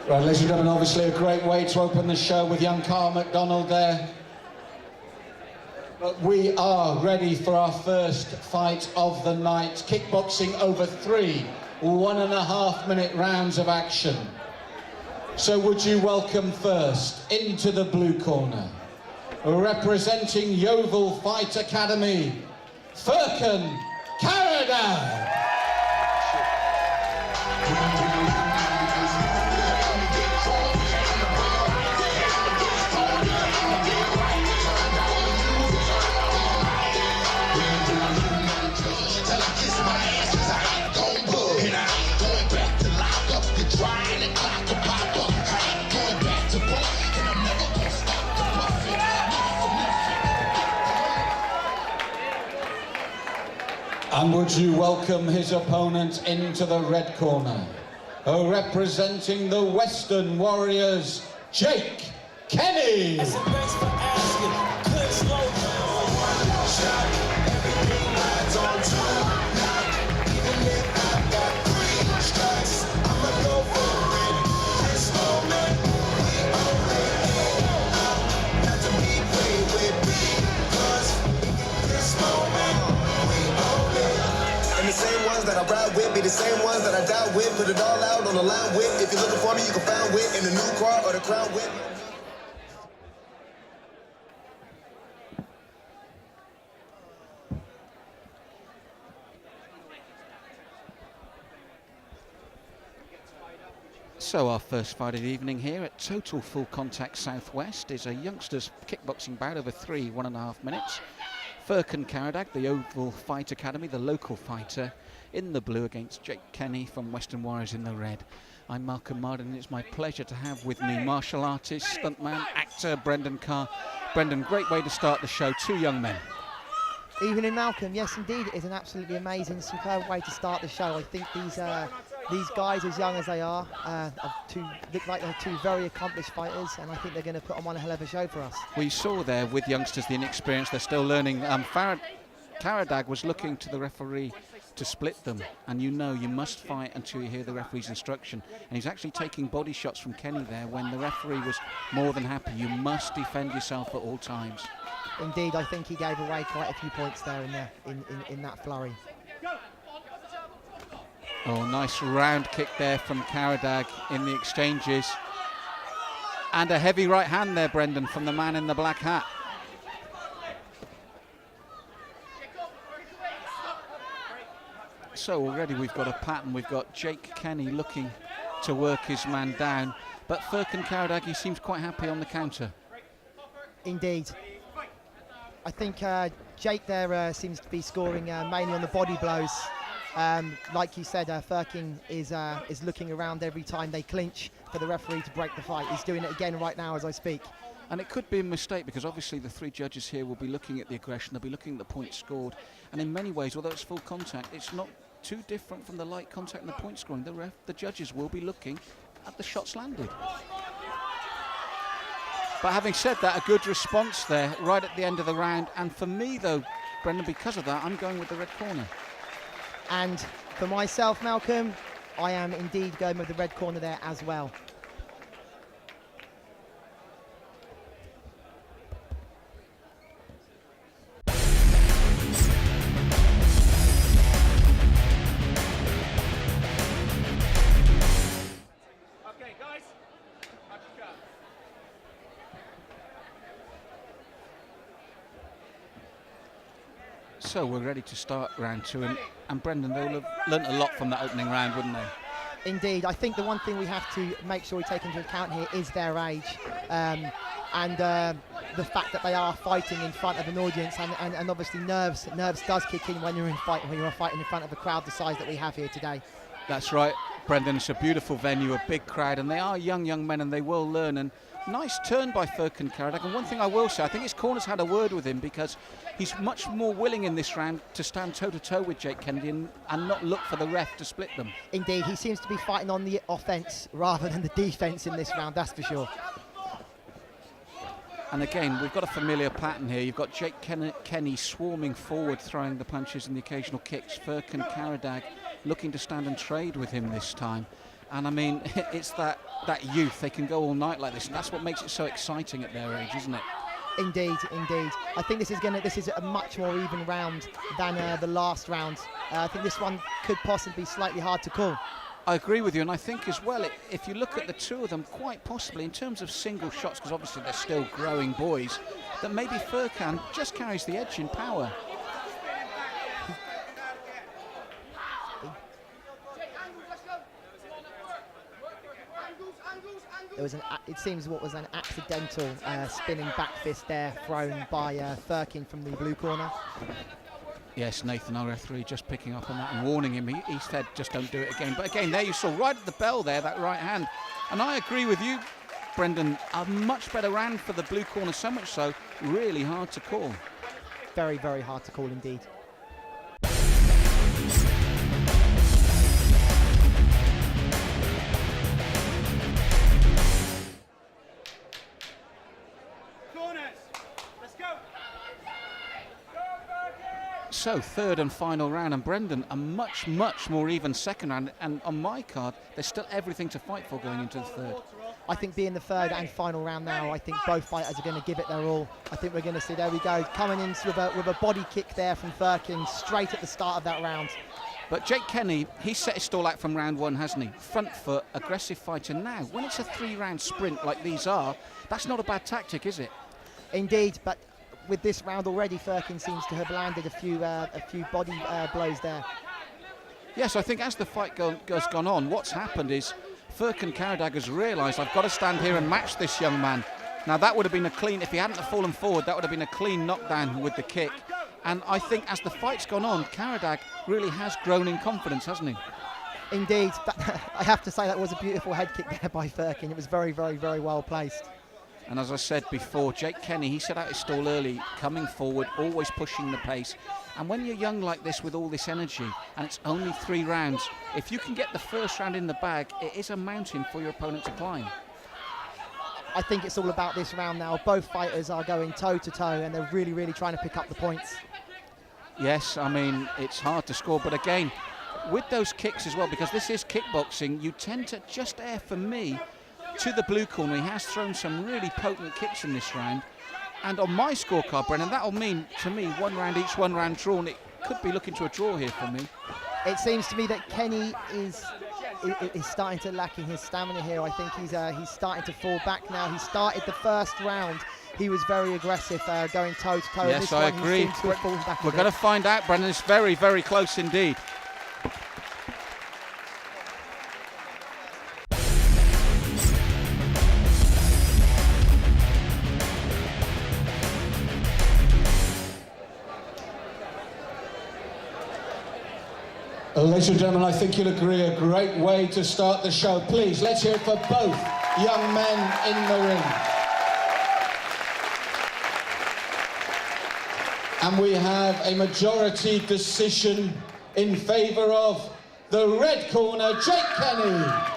Right, ladies and gentlemen, obviously a great way to open the show with young Carl McDonald there. But we are ready for our first fight of the night. Kickboxing over 3 1.5-minute rounds of action. So would you welcome first into the blue corner, representing Yeovil Fight Academy, Furkan Karadag. And would you welcome his opponent into the red corner, representing the Western Warriors, Jake Kenny. The same ones that I ride with be the same ones that I die with. Put it all out on the line with. If you're looking for me, you can find wit in the new car or the crown with. So our first fight of the evening here at Total Full Contact South West is a youngsters kickboxing bout over 3 1.5 minutes. Furkan Karadag, the Yeovil Fight Academy, the local fighter, in the blue against Jake Kenny from Western Warriors in the red. I'm Malcolm Marden, and it's my pleasure to have with me martial artist, stuntman, actor Brendan Carr. Brendan, great way to start the show, 2 young men. Evening, Malcolm. Yes, indeed, it is an absolutely amazing, superb way to start the show. I think these guys, as young as they are look like they're 2 very accomplished fighters, and I think they're going to put on one hell of a show for us. We saw there with youngsters the inexperience, they're still learning. Karadag was looking to the referee to split them, and you know you must fight until you hear the referee's instruction. And he's actually taking body shots from Kenny there when the referee was more than happy. You must defend yourself at all times. Indeed, I think he gave away quite a few points there in that flurry. Oh, nice round kick there from Karadag in the exchanges. And a heavy right hand there, Brendan, from the man in the black hat. So already we've got a pattern. We've got Jake Kenny looking to work his man down. But Furkan Karadag, he seems quite happy on the counter. Indeed. I think Jake there seems to be scoring mainly on the body blows. Like you said, Furkan is looking around every time they clinch for the referee to break the fight. He's doing it again right now as I speak. And it could be a mistake, because obviously the 3 judges here will be looking at the aggression, they'll be looking at the points scored, and in many ways, although it's full contact, it's not too different from the light contact and the point scoring. The judges will be looking at the shots landed. But having said that, a good response there right at the end of the round, and for me though, Brendan, because of that, I'm going with the red corner. And for myself, Malcolm, I am indeed going with the red corner there as well. Okay, guys. So we're ready to start round 2, and Brendan, they'll have learnt a lot from that opening round, wouldn't they? Indeed. I think the one thing we have to make sure we take into account here is their age, and the fact that they are fighting in front of an audience, and obviously nerves does kick in when you're fighting in front of a crowd the size that we have here today. That's right, Brendan. It's a beautiful venue, a big crowd, and they are young men, and they will learn. And nice turn by Furkan Karadag. And one thing I will say, I think his corner's had a word with him, because he's much more willing in this round to stand toe-to-toe with Jake Kennedy and not look for the ref to split them. Indeed, he seems to be fighting on the offence rather than the defence in this round, that's for sure. And again, we've got a familiar pattern here. You've got Jake Kenny swarming forward, throwing the punches and the occasional kicks. Furkan Karadag looking to stand and trade with him this time. And I mean, it's that youth. They can go all night like this, and that's what makes it so exciting at their age, isn't it? Indeed, indeed. I think this is a much more even round than the last round. I think this one could possibly be slightly hard to call. I agree with you, and I think as well, if you look at the two of them, quite possibly in terms of single shots, because obviously they're still growing boys, that maybe Furkan just carries the edge in power. It seems what was an accidental spinning back fist there thrown by Furkan from the blue corner. Yes, Nathan, our referee, just picking up on that and warning him. He said, just don't do it again. But again, there you saw right at the bell there, that right hand. And I agree with you, Brendan, a much better round for the blue corner, so much so, really hard to call. Very, very hard to call indeed. So, third and final round, and Brendan, a much, much more even second round, and on my card, there's still everything to fight for going into the third. I think being the third and final round now, I think both fighters are going to give it their all. I think we're going to see, there we go, coming in with a body kick there from Furkan straight at the start of that round. But Jake Kenny, he's set his stall out from round one, hasn't he? Front foot, aggressive fighter. Now, when it's a 3-round sprint like these are, that's not a bad tactic, is it? Indeed, but with this round already, Furkan seems to have landed a few body blows there. Yes, I think as the fight has gone on, what's happened is Furkan Karadag has realised, I've got to stand here and match this young man. Now that would have been a clean, if he hadn't have fallen forward, that would have been a clean knockdown with the kick. And I think as the fight's gone on, Karadag really has grown in confidence, hasn't he? Indeed, I have to say that was a beautiful head kick there by Furkan. It was very, very, very well placed. And as I said before, Jake Kenny, he set out his stall early, coming forward, always pushing the pace. And when you're young like this with all this energy, and it's only 3 rounds, if you can get the first round in the bag, it is a mountain for your opponent to climb. I think it's all about this round now. Both fighters are going toe-to-toe, and they're really, really trying to pick up the points. Yes, I mean, it's hard to score, but again, with those kicks as well, because this is kickboxing, you tend to just err, for me, to the blue corner. He has thrown some really potent kicks in this round. And on my scorecard, Brennan, that'll mean, to me, 1 round each, 1 round drawn. It could be looking to a draw here for me. It seems to me that Kenny is starting to lack in his stamina here. I think he's starting to fall back now. He started the first round. He was very aggressive, going toe-to-toe. Yes, I agree. We're going to find out, Brennan. It's very, very close indeed. Ladies and gentlemen, I think you'll agree, a great way to start the show. Please, let's hear it for both young men in the ring. And we have a majority decision in favour of the red corner, Jake Kenny.